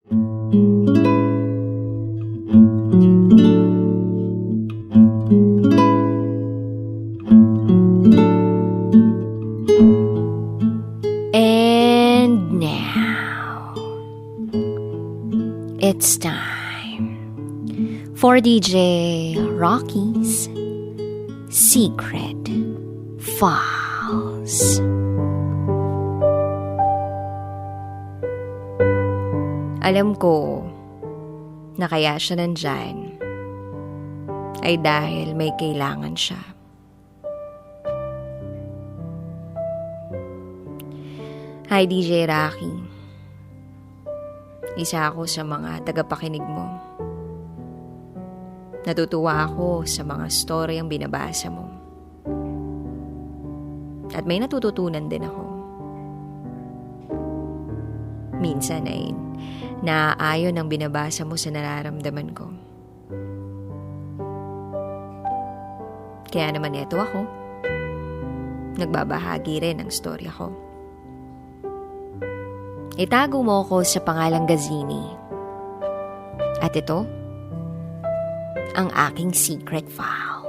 And now, it's time for DJ Rocky's Secret Files. Alam ko na kaya siya nandyan ay dahil may kailangan siya. Hi DJ Rocky. Isa ako sa mga tagapakinig mo. Natutuwa ako sa mga story ang binabasa mo. At may natututunan din ako. Minsan ay naaayon ang binabasa mo sa nararamdaman ko. Kaya naman eto ako. Nagbabahagi rin ang storya ko. Itago mo ako sa pangalang Gazini. At ito, ang aking secret file.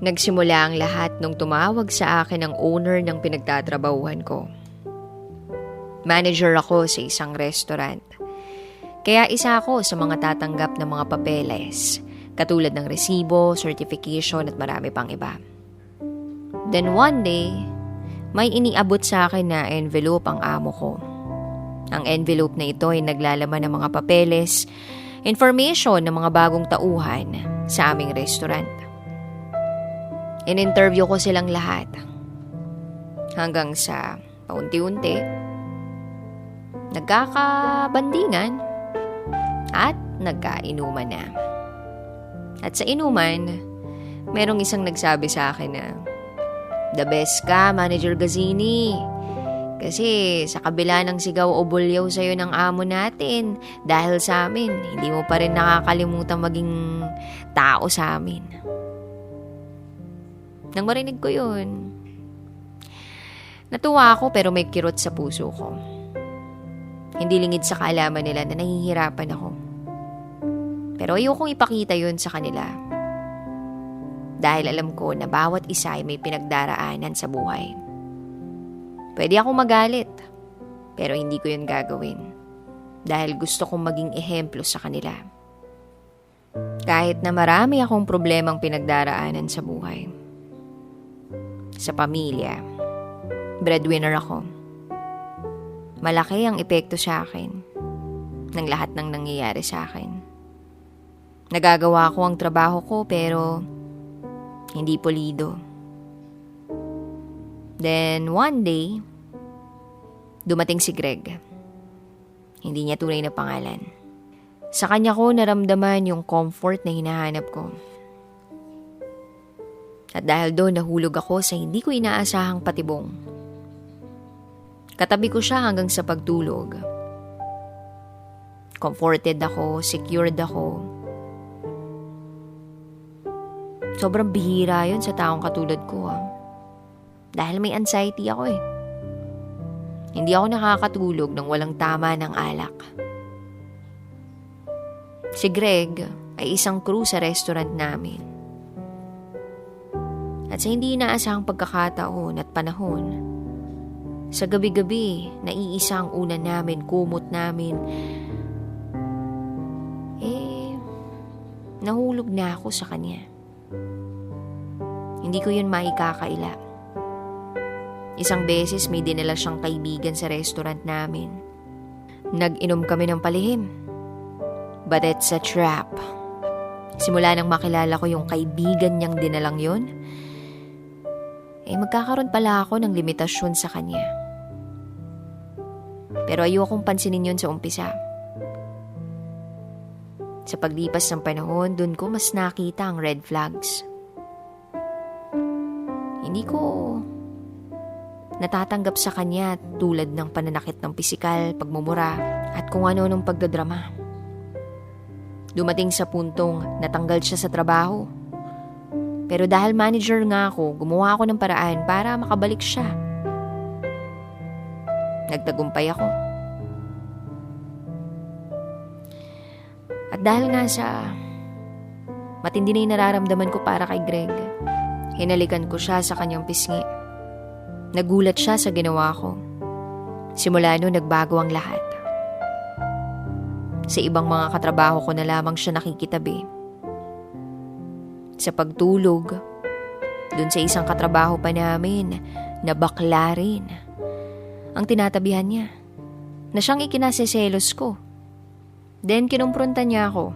Nagsimula ang lahat nung tumawag sa akin ang owner ng pinagtatrabahuhan ko. Manager ako sa isang restaurant. Kaya isa ako sa mga tatanggap ng mga papeles, katulad ng resibo, certification at marami pang iba. Then one day, may iniabot sa akin na envelope ang amo ko. Ang envelope na ito ay naglalaman ng mga papeles, information ng mga bagong tauhan sa aming restaurant. In-interview ko silang lahat. Hanggang sa paunti-unti, nagkakabandingan at nagkainuman na. At sa inuman, merong isang nagsabi sa akin na, "The best ka, Manager Gazini. Kasi sa kabila ng sigaw o bulyaw sa'yo ng amo natin, dahil sa amin, hindi mo pa rin nakakalimutang maging tao sa amin." Nang marinig ko yun, natuwa ako pero may kirot sa puso ko. Hindi lingid sa kaalaman nila na nahihirapan ako. Pero ayokong ipakita yun sa kanila. Dahil alam ko na bawat isa ay may pinagdaraanan sa buhay. Pwede akong magalit, pero hindi ko yun gagawin. Dahil gusto kong maging ehemplo sa kanila. Kahit na marami akong problemang pinagdaraanan sa buhay. Sa pamilya, breadwinner ako. Malaki ang epekto sa akin ng lahat ng nangyayari sa akin. Nagagawa ko ang trabaho ko pero hindi pulido. Then one day, dumating si Greg. Hindi niya tunay na pangalan. Sa kanya ko naramdaman yung comfort na hinahanap ko. At dahil doon nahulog ako sa hindi ko inaasahang patibong. Katabi ko siya hanggang sa pagtulog. Comforted ako, secured ako. Sobrang bihira yun sa taong katulad ko. Dahil may anxiety ako eh. Hindi ako nakakatulog nang walang tama ng alak. Si Greg ay isang crew sa restaurant namin. At sa hindi inaasahang pagkakataon at panahon, sa gabi-gabi, naiisa ang unan namin, kumot namin. Nahulog na ako sa kanya. Hindi ko yun maikakaila. Isang beses may dinala siyang kaibigan sa restaurant namin. Nag-inom kami ng palihim. But it's a trap. Simula nang makilala ko yung kaibigan niyang dinalang yun, magkakaroon pala ako ng limitasyon sa kanya. Pero ayokong pansinin yun sa umpisa. Sa paglipas ng panahon, dun ko mas nakita ang red flags. Hindi ko natatanggap sa kanya tulad ng pananakit ng pisikal, pagmumura, at kung ano nung pagdadrama. Dumating sa puntong natanggal siya sa trabaho. Pero dahil manager nga ako, gumawa ako ng paraan para makabalik siya. nagtagumpay ako. At dahil nga sa matindi na yung nararamdaman ko para kay Greg, hinalikan ko siya sa kanyang pisngi. Nagulat siya sa ginawa ko. Simula noon nagbago ang lahat. Sa ibang mga katrabaho ko na lamang siya nakikitabi. Sa pagtulog, dun sa isang katrabaho pa namin na bakla rin, ang tinatabihan niya, na siyang ikinaseselos ko. Then kinumpronta niya ako.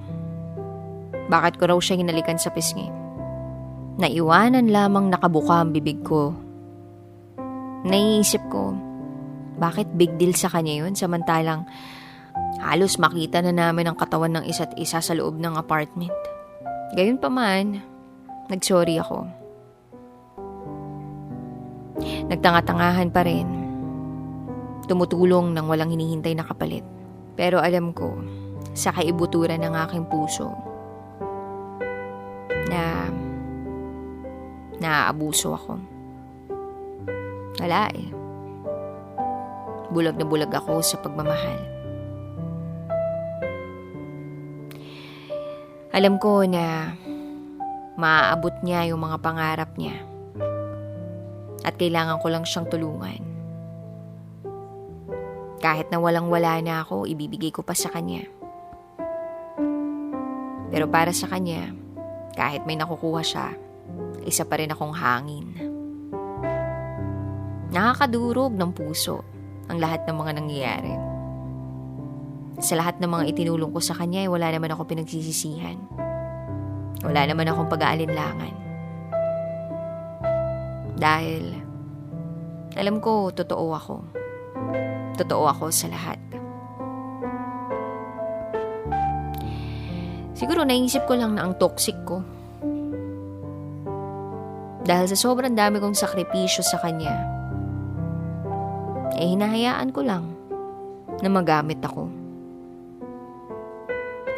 Bakit ko raw siya hinalikan sa pisngi? Naiwanan lamang nakabuka ang bibig ko. Naiisip ko, bakit big deal sa kanya yun samantalang halos makita na namin ang katawan ng isa't isa sa loob ng apartment. Gayun pa man, nagsorry ako. Nagtanga-tangahan pa rin. Tumutulong ng walang hinihintay na kapalit. Pero alam ko, sa kaibuturan ng aking puso, na naaabuso ako. Wala eh. Bulag na bulag ako sa pagmamahal. Alam ko na maaabot niya yung mga pangarap niya. At kailangan ko lang siyang tulungan. Kahit na walang-wala na ako, ibibigay ko pa sa kanya. Pero para sa kanya, kahit may nakukuha siya, isa pa rin akong hangin. Nakakadurog ng puso ang lahat ng mga nangyayari. Sa lahat ng mga itinulong ko sa kanya, wala naman ako pinagsisisihan. Wala naman akong pag-aalinlangan. Dahil alam ko, totoo ako. Totoo ako sa lahat. Siguro naisip ko lang na ang toxic ko. Dahil sa sobrang dami kong sakripisyo sa kanya, hinahayaan ko lang na magamit ako.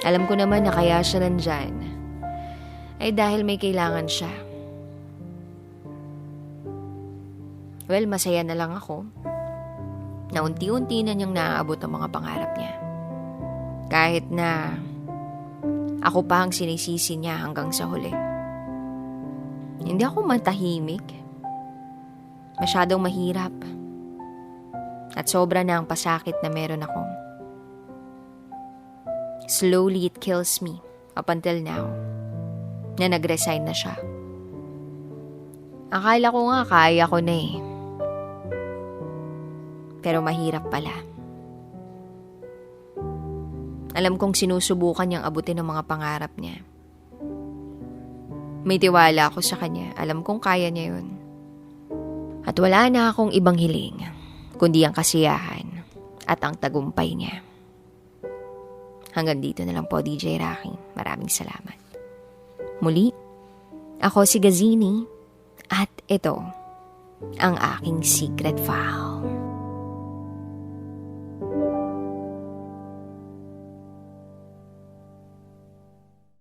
Alam ko naman na kaya siya nandyan ay dahil may kailangan siya. Well, masaya na lang ako na unti-unti na niyang naaabot ang mga pangarap niya. Kahit na ako pa ang sinisisi niya hanggang sa huli. Hindi ako matahimik. Masyadong mahirap. At sobra na ang pasakit na meron ako. Slowly it kills me up until now na nag-resign na siya. Akala ko nga kaya ko na eh. Pero mahirap pala. Alam kong sinusubukan niyang abutin ang mga pangarap niya. May tiwala ako sa kanya. Alam kong kaya niya yun. At wala na akong ibang hiling, kundi ang kasiyahan at ang tagumpay niya. Hanggang dito na lang po, DJ Rocky. Maraming salamat. Muli, ako si Gazini at ito ang aking secret file.